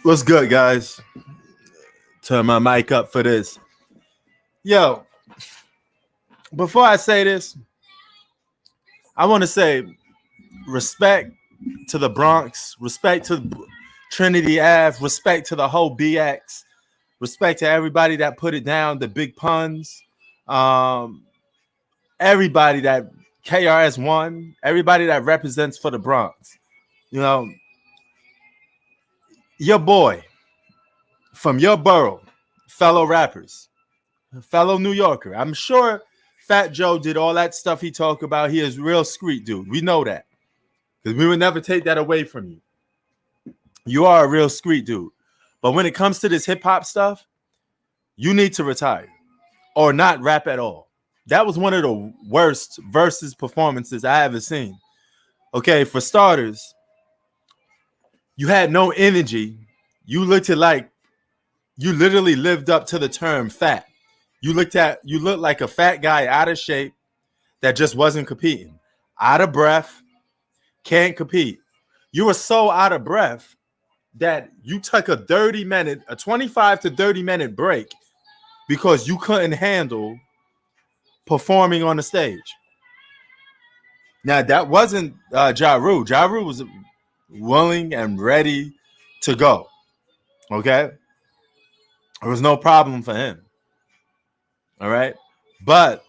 What's good, guys? Turn my mic up for this. Yo, before I say this, I want to say respect to the Bronx, respect to Trinity Ave, respect to the whole BX, respect to everybody that put it down, the big puns, um, everybody that KRS1, everybody that represents for the Bronx. You know, your boy from your borough, fellow rappers, fellow New Yorker. I'm sure Fat Joe did all that stuff he talked about. He is real street dude. We know that because we would never take that away from you. You are a real street dude. But when it comes to this hip hop stuff, you need to retire or not rap at all. That was one of the worst versus performances I ever seen. Okay, for starters, you had no energy. You looked like you literally lived up to the term fat. You looked like a fat guy out of shape that just wasn't competing. Out of breath, can't compete. You were so out of breath that you took a 25 to 30 minute break because you couldn't handle performing on the stage. Now, that wasn't Ja Rule. Ja Rule was willing and ready to go. Okay? There was no problem for him. All right? But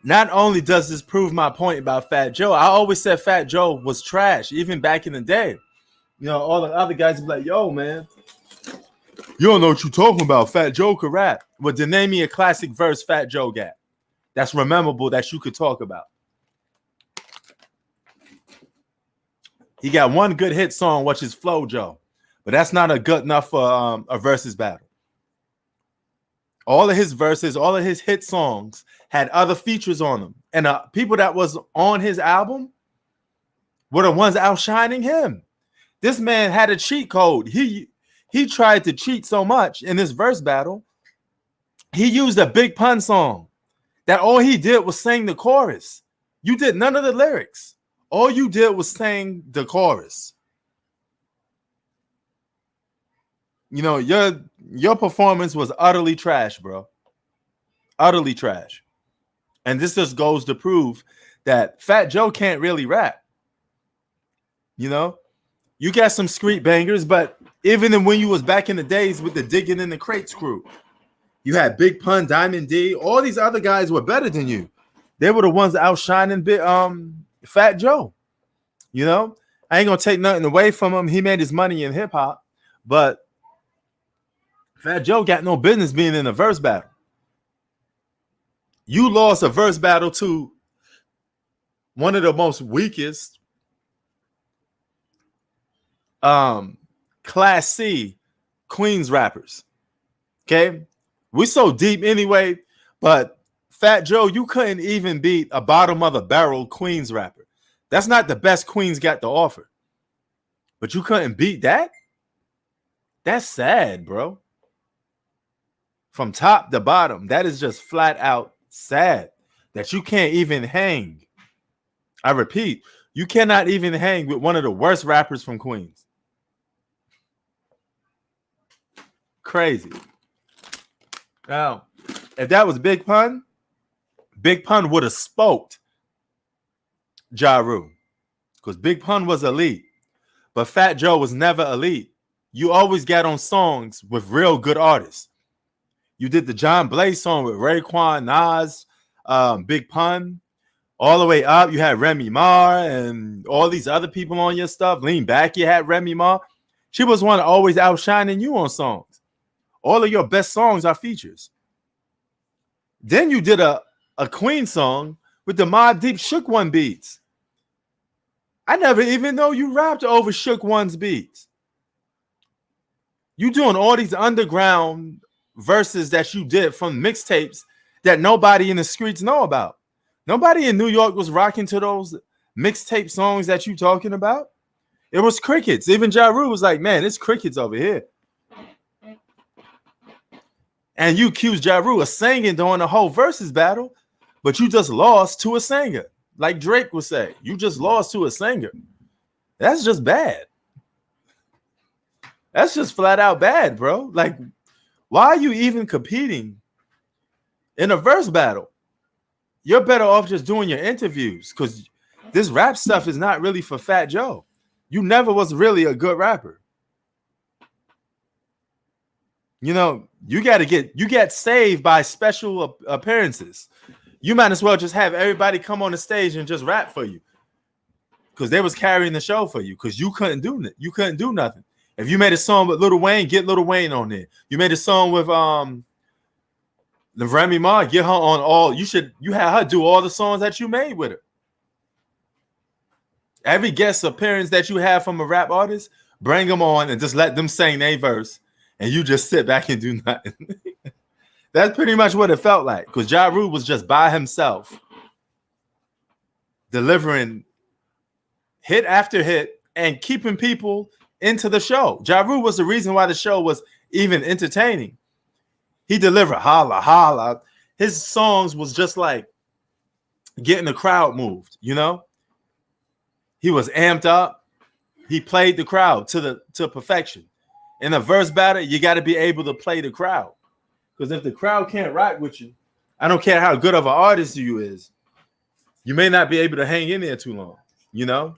not only does this prove my point about Fat Joe, I always said Fat Joe was trash, even back in the day. You know, all the other guys would be like, yo, man, you don't know what you're talking about. Fat Joe could rap. Well, then name me a classic verse Fat Joe got that's memorable that you could talk about. He got one good hit song, which is Flow Joe. But that's not a good enough for a versus battle. All of his verses, all of his hit songs had other features on them. And people that was on his album were the ones outshining him. This man had a cheat code. He tried to cheat so much in this verse battle. He used a Big Pun song that all he did was sing the chorus. You did none of the lyrics. All you did was sing the chorus. You know, your performance was utterly trash, bro. Utterly trash. And this just goes to prove that Fat Joe can't really rap. You know, you got some street bangers, but even when you was back in the days with the Digging in the Crates crew, you had Big Pun, Diamond D. All these other guys were better than you. They were the ones outshining Fat Joe. You know, I ain't gonna take nothing away from him. He made his money in hip hop, but Fat Joe got no business being in a verse battle. You lost a verse battle to one of the most weakest Class C Queens rappers. Okay? We're so deep anyway, but Fat Joe, you couldn't even beat a bottom of the barrel Queens rapper. That's not the best Queens got to offer. But you couldn't beat that? That's sad, bro. From top to bottom, that is just flat out sad that you can't even hang. I repeat, you cannot even hang with one of the worst rappers from Queens. Crazy. Now, if that was Big Pun would have spoked Ja Rule because Big Pun was elite, but Fat Joe was never elite. You always got on songs with real good artists. You did the John Blaze song with Raekwon, Nas, Big Pun. All the way up, you had Remy Ma and all these other people on your stuff. Lean Back, you had Remy Ma. She was one always outshining you on songs. All of your best songs are features. Then you did a Queen song with the Mobb Deep Shook One beats. I never even know you rapped over Shook One's beats. You doing all these underground verses that you did from mixtapes that nobody in the streets know about. Nobody in New York was rocking to those mixtape songs that you talking about. It was crickets. Even Ja Rule was like, man, it's crickets over here. And you accused Ja Rule of singing during the whole versus battle, but you just lost to a singer. Like Drake would say, you just lost to a singer. That's just bad. That's just flat out bad, bro. Like, why are you even competing in a verse battle? You're better off just doing your interviews, because this rap stuff is not really for Fat Joe. You never was really a good rapper. You know, you get saved by special appearances. You might as well just have everybody come on the stage and just rap for you, because they was carrying the show for you, because you couldn't do nothing. If you made a song with Lil Wayne, get Lil Wayne on there. You made a song with the Remy Ma, get her on all. You had her do all the songs that you made with her. Every guest appearance that you have from a rap artist, bring them on and just let them sing their verse, and you just sit back and do nothing. That's pretty much what it felt like, because Ja Rule was just by himself, delivering hit after hit and keeping people into the show. Ja Rule was the reason why the show was even entertaining. He delivered holla, holla. His songs was just like getting the crowd moved, you know? He was amped up. He played the crowd to perfection. In a verse battle, you got to be able to play the crowd. Because if the crowd can't rock with you, I don't care how good of an artist you is, you may not be able to hang in there too long, you know?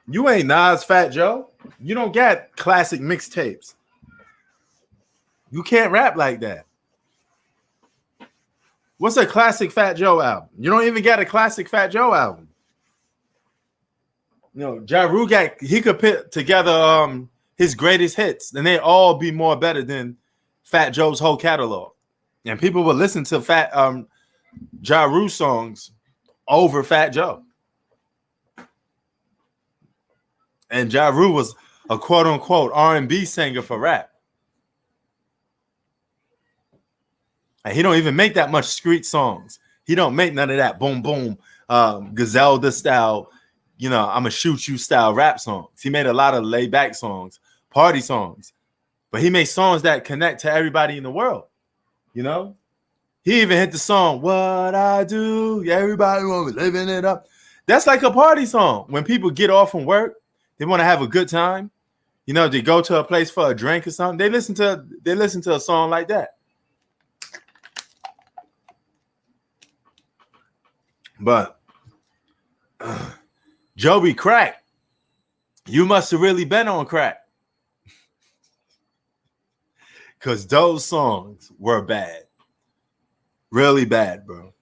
You ain't Nas, Fat Joe. You don't got classic mixtapes. You can't rap like that. What's a classic Fat Joe album? You don't even got a classic Fat Joe album. You know, Ja Rule he could put together his greatest hits, and they all be more better than Fat Joe's whole catalog. And people would listen to Ja Rule songs over Fat Joe. And Ja Rule was a quote-unquote R&B singer for rap. And he don't even make that much street songs. He don't make none of that boom, boom, Griselda style, you know, I'ma shoot you style rap songs. He made a lot of laid-back songs, party songs. But he made songs that connect to everybody in the world, you know? He even hit the song, What I Do, everybody want me living it up. That's like a party song. When people get off from work, they want to have a good time. You know, they go to a place for a drink or something. They listen to a song like that. But Joey Crack, you must have really been on crack, because those songs were bad, really bad, bro.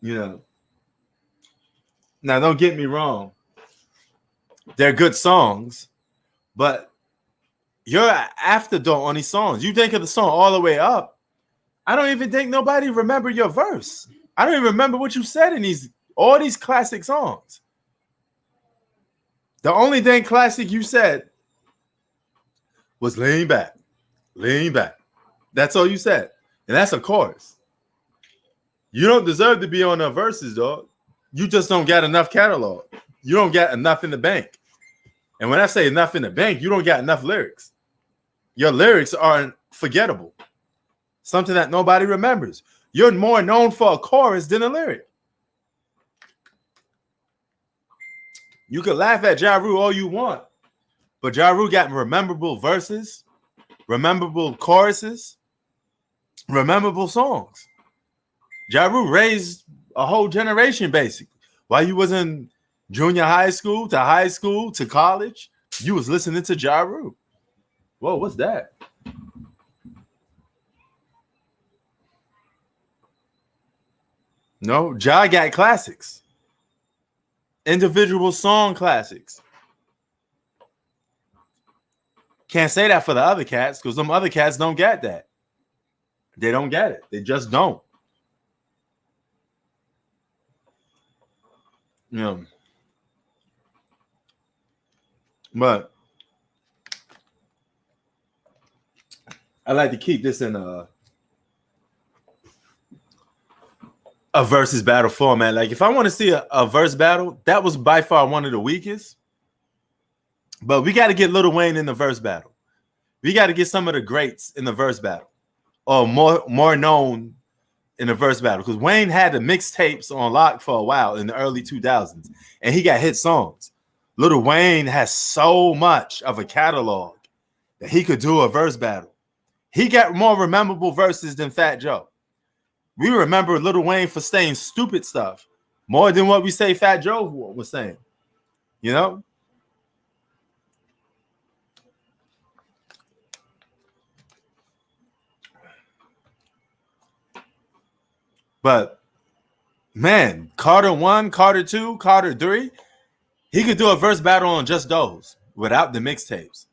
You know. Now, don't get me wrong. They're good songs, but you're an afterthought on these songs. You think of the song All the Way Up. I don't even think nobody remember your verse. I don't even remember what you said in all these classic songs. The only thing classic you said was lean back, lean back. That's all you said. And that's a chorus. You don't deserve to be on the verses, dog. You just don't got enough catalog. You don't got enough in the bank. And when I say enough in the bank, you don't got enough lyrics. Your lyrics are forgettable. Something that nobody remembers. You're more known for a chorus than a lyric. You can laugh at Ja Rule all you want, but Ja Rule got memorable verses, memorable choruses, memorable songs. Ja Rule raised a whole generation, basically. While you was in junior high school to college, you was listening to Ja Rule. Whoa, what's that? No, Ja got classics. Individual song classics. Can't say that for the other cats, because them other cats don't get that. They don't get it. They just don't. Yeah. But I like to keep this in a versus battle format. Like, if I want to see a verse battle, that was by far one of the weakest. But we got to get Lil Wayne in the verse battle. We got to get some of the greats in the verse battle, or more known in a verse battle because Wayne had the mixtapes on lock for a while in the early 2000s, and he got hit songs. Lil Wayne has so much of a catalog that he could do a verse battle. He got more memorable verses than Fat Joe. We remember Lil Wayne for saying stupid stuff more than what we say Fat Joe was saying. You know? But man, Carter 1, Carter 2, Carter 3, he could do a verse battle on just those without the mixtapes.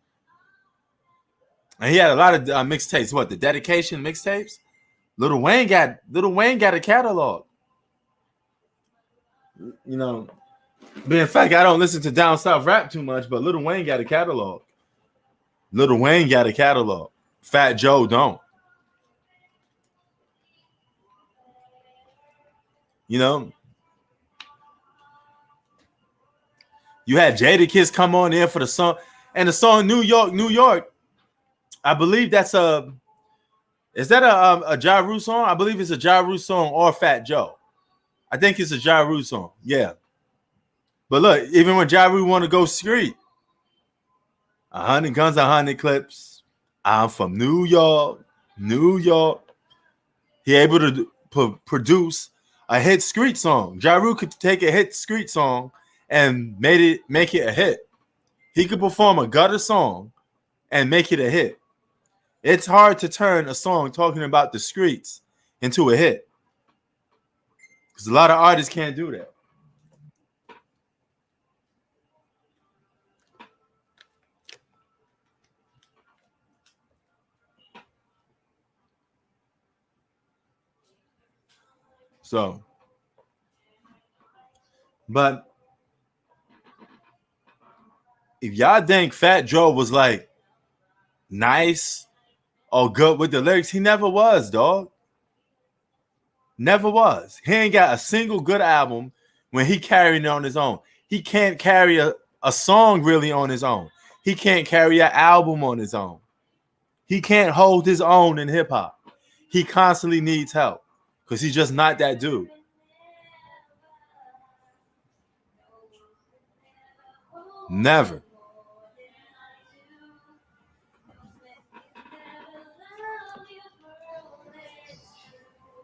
And he had a lot of mixtapes. What, the dedication mixtapes? Lil Wayne got a catalog. You know, but in fact, I don't listen to down south rap too much, but Lil Wayne got a catalog. Lil Wayne got a catalog. Fat Joe don't. You know, you had Jadakiss come on in for the song, and the song New York, New York. I believe that's is that a Ja Rule song? I believe it's a Ja Rule song or Fat Joe. I think it's a Ja Rule song. Yeah. But look, even when Ja Rule want to go street, 100 guns, 100 clips. I'm from New York, New York. He able to produce a hit street song. Ja Rule could take a hit street song and make it a hit. He could perform a gutter song and make it a hit. It's hard to turn a song talking about the streets into a hit because a lot of artists can't do that. So, but if y'all think Fat Joe was like nice or good with the lyrics, he never was, dog. Never was. He ain't got a single good album when he carried it on his own. He can't carry a song really on his own. He can't carry an album on his own. He can't hold his own in hip hop. He constantly needs help because he's just not that dude. Never.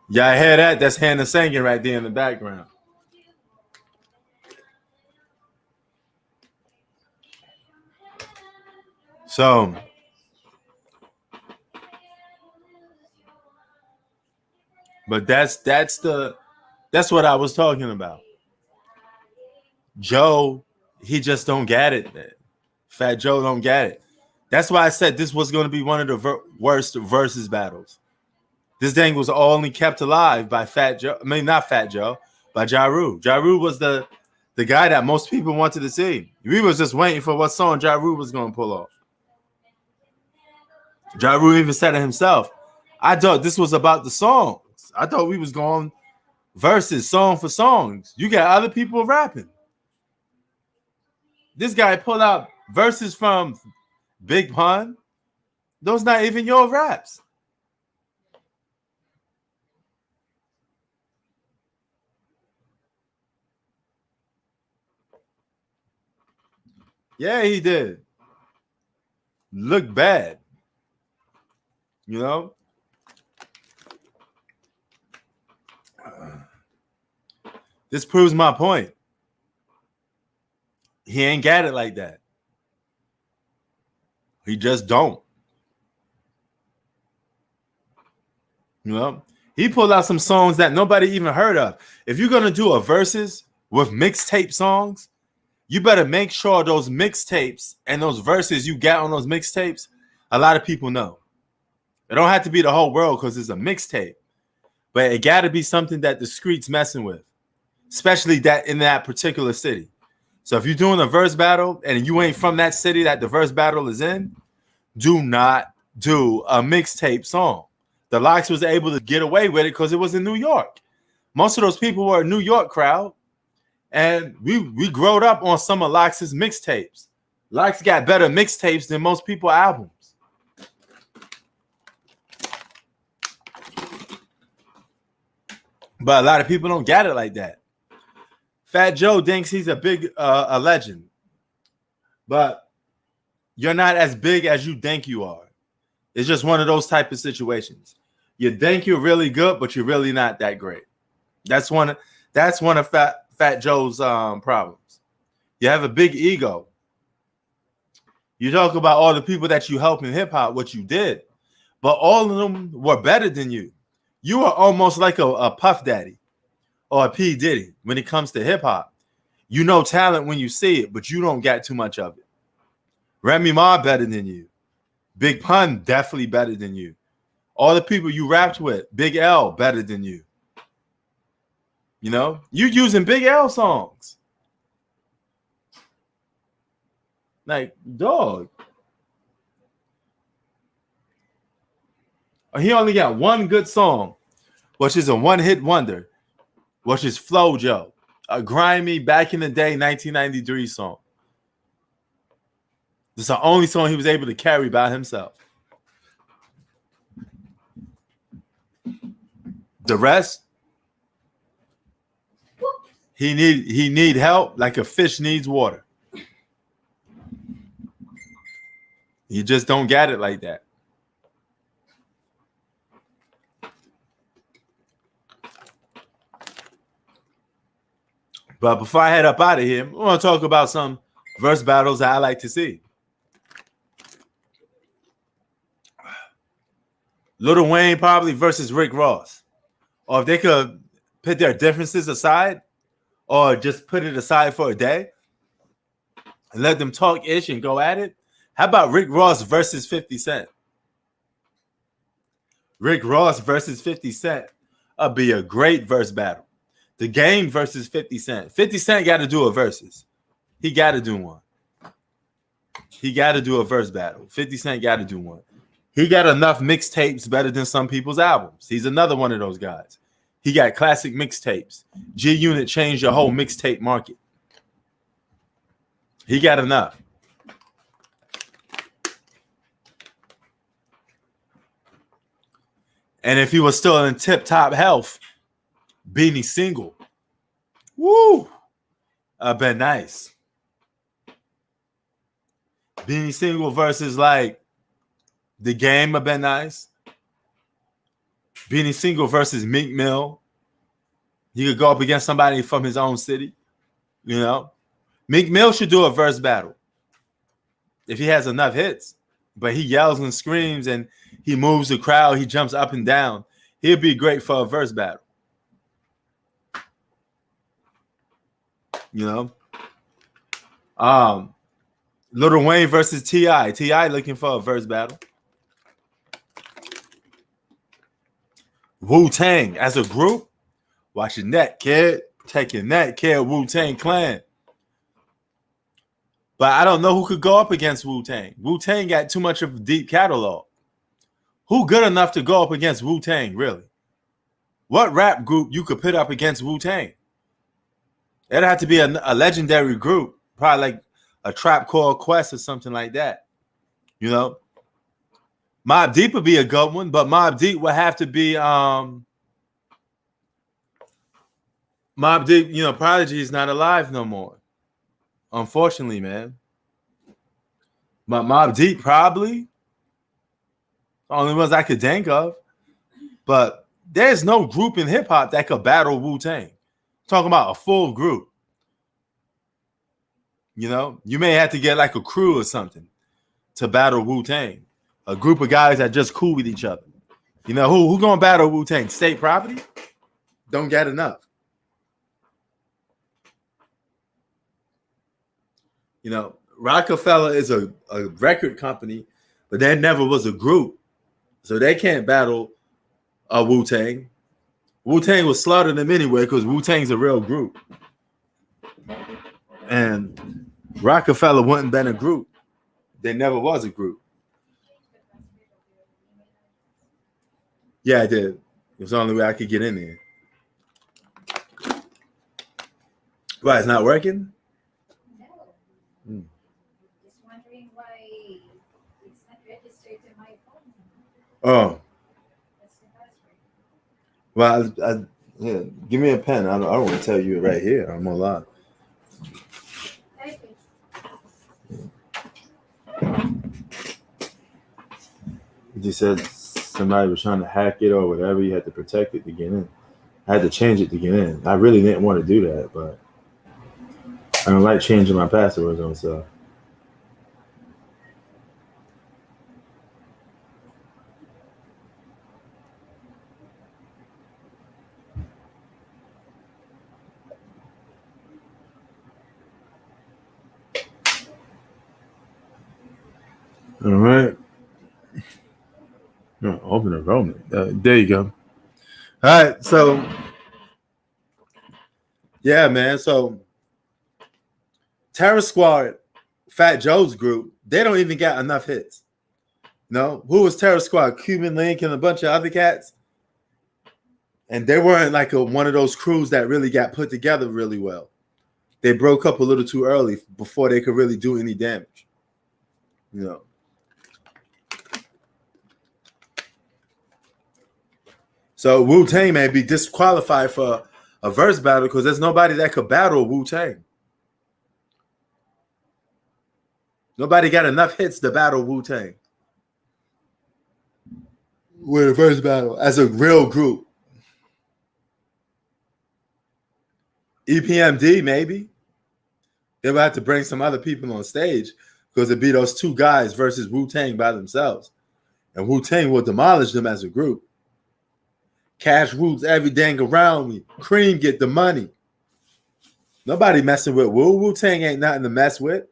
Y'all hear that? That's Hannah singing right there in the background. So, but that's what I was talking about. Joe, he just don't get it, man. Fat Joe don't get it. That's why I said this was going to be one of the worst versus battles. This thing was only kept alive by Fat Joe. I mean, not Fat Joe, by Ja Rule. Ja Rule was the guy that most people wanted to see. We was just waiting for what song Ja Rule was going to pull off. Ja Rule even said it himself. I thought this was about the songs. I thought we was going verses, song for songs. You got other people rapping. This guy pulled out verses from Big Pun. Those not even your raps. Yeah, he did. Look bad. You know? This proves my point. He ain't got it like that. He just don't. You know? He pulled out some songs that nobody even heard of. If you're going to do a verses with mixtape songs, you better make sure those mixtapes and those verses you got on those mixtapes, a lot of people know. It don't have to be the whole world because it's a mixtape. But it got to be something that the streets messing with, especially that in that particular city. So if you're doing a verse battle and you ain't from that city that the verse battle is in, do not do a mixtape song. The Lox was able to get away with it because it was in New York. Most of those people were a New York crowd. And we growed up on some of Lox's mixtapes. Lox got better mixtapes than most people albums. But a lot of people don't get it like that. Fat Joe thinks he's a big a legend, but you're not as big as you think you are. It's just one of those type of situations. You think you're really good, but you're really not that great. That's one of Fat Joe's problems. You have a big ego. You talk about all the people that you helped in hip hop, what you did, but all of them were better than you. You are almost like a Puff Daddy or a P Diddy when it comes to hip hop. You know talent when you see it, but you don't get too much of it. Remy Ma better than you. Big Pun definitely better than you. All the people you rapped with, Big L better than you. You know, you using Big L songs. Like, dog. He only got one good song, which is a one-hit wonder, which is Flow Joe, a grimy back in the day 1993 song. This is the only song he was able to carry by himself. The rest, he need help like a fish needs water. You just don't get it like that. But before I head up out of here, I want to talk about some verse battles that I like to see. Lil Wayne probably versus Rick Ross. Or if they could put their differences aside or just put it aside for a day and let them talk ish and go at it. How about Rick Ross versus 50 Cent? Rick Ross versus 50 Cent would be a great verse battle. The Game versus 50 Cent. 50 Cent got to do a versus. He got to do one. He got to do a verse battle. 50 Cent got to do one. He got enough mixtapes better than some people's albums. He's another one of those guys. He got classic mixtapes. G Unit changed the whole mixtape market. He got enough. And if he was still in tip-top health, Beanie Single. Woo! Been nice. Beanie Single versus like The Game have been nice. Beanie Single versus Meek Mill. He could go up against somebody from his own city. You know? Meek Mill should do a verse battle if he has enough hits. But he yells and screams and he moves the crowd. He jumps up and down. He'd be great for a verse battle. You know? Lil Wayne versus T.I. T.I. looking for a verse battle. Wu-Tang as a group. Watch your neck, kid. Take your neck, kid. Wu-Tang Clan. But I don't know who could go up against Wu-Tang. Wu-Tang got too much of a deep catalog. Who good enough to go up against Wu-Tang, really? What rap group you could put up against Wu-Tang? It'd have to be a legendary group. Probably like a Trap Called Quest or something like that. You know? Mobb Deep would be a good one, but Mobb Deep would have to be Mobb Deep, you know, Prodigy is not alive no more. Unfortunately, man. But Mobb Deep probably. The only ones I could think of. But there's no group in hip-hop that could battle Wu-Tang. Talking about a full group. You know? You may have to get like a crew or something to battle Wu-Tang. A group of guys that just cool with each other. You know, who gonna battle Wu-Tang? State Property? Don't get enough. You know, Rockefeller is a record company, but there never was a group. So they can't battle Wu-Tang. Wu-Tang would slaughter them anyway because Wu-Tang's a real group. And Rockefeller wouldn't been a group. There never was a group. Yeah, I did. It was the only way I could get in there. Why, it's not working? No. Just wondering why it's not registered to my phone. Oh. That's the password. Well, Yeah, give me a pen. I don't want to tell you it right here. I'm gonna lie. Okay. You said somebody was trying to hack it or whatever. You had to protect it to get in. I had to change it to get in. I really didn't want to do that, but I don't like changing my passwords on stuff. All right. Open enrollment. There you go. All right. So, yeah, man. So, Terror Squad, Fat Joe's group, they don't even got enough hits. No, who was Terror Squad? Cuban Link and a bunch of other cats. And they weren't like one of those crews that really got put together really well. They broke up a little too early before they could really do any damage. You know. So Wu-Tang may be disqualified for a verse battle because there's nobody that could battle Wu-Tang. Nobody got enough hits to battle Wu-Tang with a verse battle as a real group. EPMD, maybe. They would have to bring some other people on stage because it'd be those two guys versus Wu-Tang by themselves. And Wu-Tang will demolish them as a group. Cash Roots everything around me. Cream get the money. Nobody messing with Wu. Wu-Tang ain't nothing to mess with.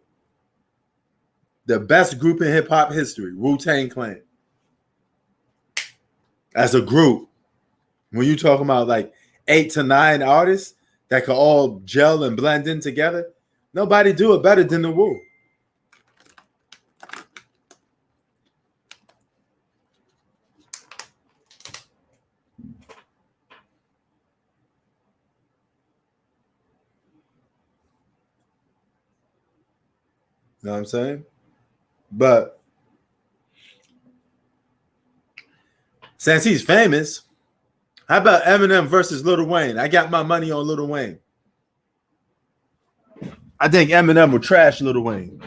The best group in hip-hop history, Wu-Tang Clan. As a group, when you talking about like 8 to 9 artists that could all gel and blend in together, nobody do it better than the Wu. You know what I'm saying? But since he's famous, how about Eminem versus Lil Wayne? I got my money on Lil Wayne. I think Eminem would trash Lil Wayne.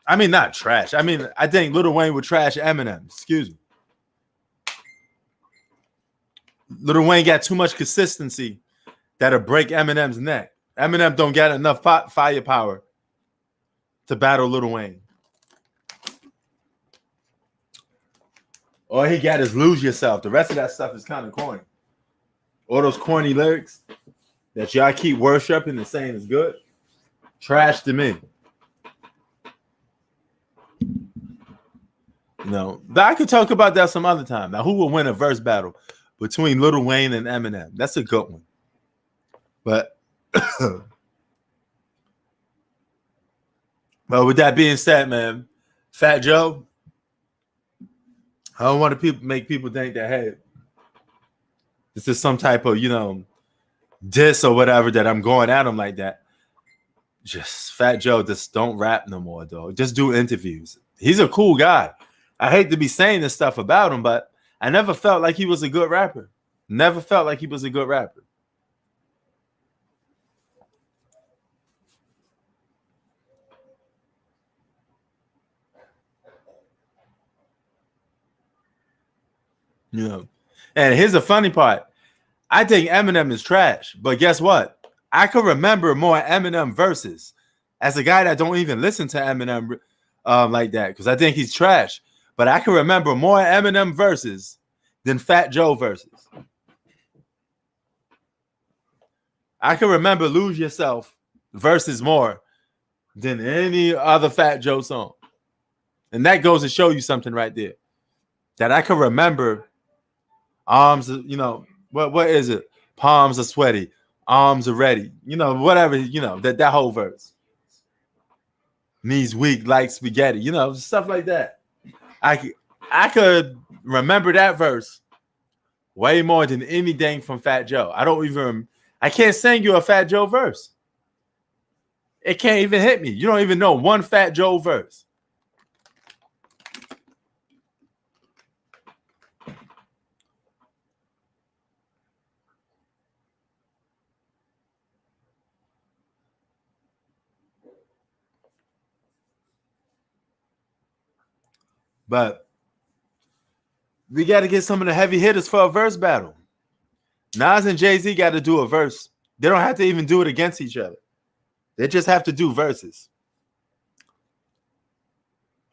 I mean, not trash. I mean, I think Lil Wayne would trash Eminem. Excuse me. Lil Wayne got too much consistency that'll break Eminem's neck. Eminem don't got enough firepower to battle Lil Wayne. All he got is Lose Yourself. The rest of that stuff is kind of corny. All those corny lyrics that y'all keep worshiping and saying is good, trash to me. No, but I could talk about that some other time. Now, who will win a verse battle between Lil Wayne and Eminem? That's a good one. But with that being said, man, Fat Joe, I don't want to make people think that, hey, this is some type of, diss or whatever that I'm going at him like that. Just Fat Joe, just don't rap no more, dog. Just do interviews. He's a cool guy. I hate to be saying this stuff about him, but I never felt like he was a good rapper. Never felt like he was a good rapper. You know. And here's the funny part. I think Eminem is trash, but guess what? I can remember more Eminem verses as a guy that don't even listen to Eminem like that because I think he's trash. But I can remember more Eminem verses than Fat Joe verses. I can remember Lose Yourself verses more than any other Fat Joe song. And that goes to show you something right there. That I can remember arms, what is it? Palms are sweaty, arms are ready. Whatever, that whole verse. Knees weak like spaghetti, stuff like that. I could remember that verse way more than anything from Fat Joe. I can't sing you a Fat Joe verse. It can't even hit me. You don't even know one Fat Joe verse. But we got to get some of the heavy hitters for a verse battle. Nas and Jay-Z got to do a verse. They don't have to even do it against each other. They just have to do verses.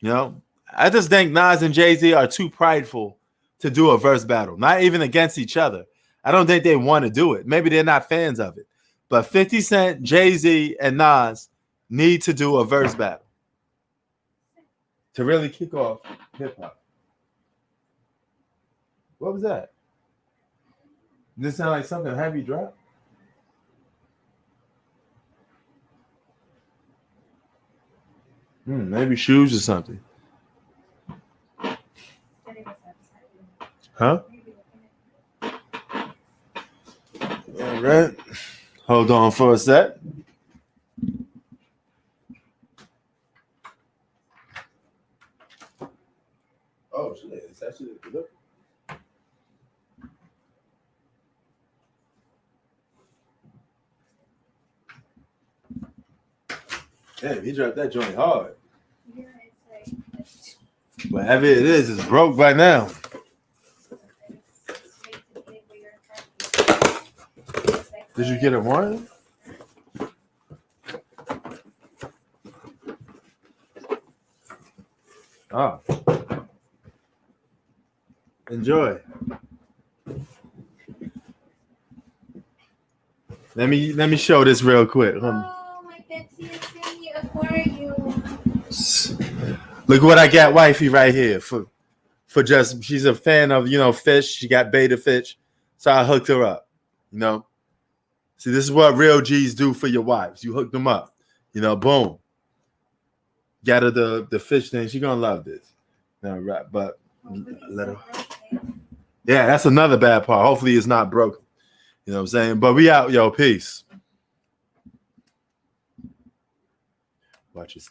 You know, I just think Nas and Jay-Z are too prideful to do a verse battle, not even against each other. I don't think they want to do it. Maybe they're not fans of it. But 50 Cent, Jay-Z, and Nas need to do a verse battle to really kick off hip-hop. What was that? Did this sound like something heavy drop? Maybe shoes or something. Huh? All right. Hold on for a sec. Oh, shit. It's actually look. Damn, he dropped that joint hard. Yeah, it's like Whatever it is, it's broke by now. Did you get a warranty? Oh. Enjoy. Let me show this real quick. Oh, my Betsy is in the aquarium. Look what I got wifey right here for just she's a fan of fish. She got beta fish, so I hooked her up. See, this is what real G's do for your wives. You hook them up. Boom. Got her the fish thing. She gonna love this. Right, but let her. Yeah, that's another bad part. Hopefully it's not broken. You know what I'm saying? But we out, yo. Peace. Watch your step.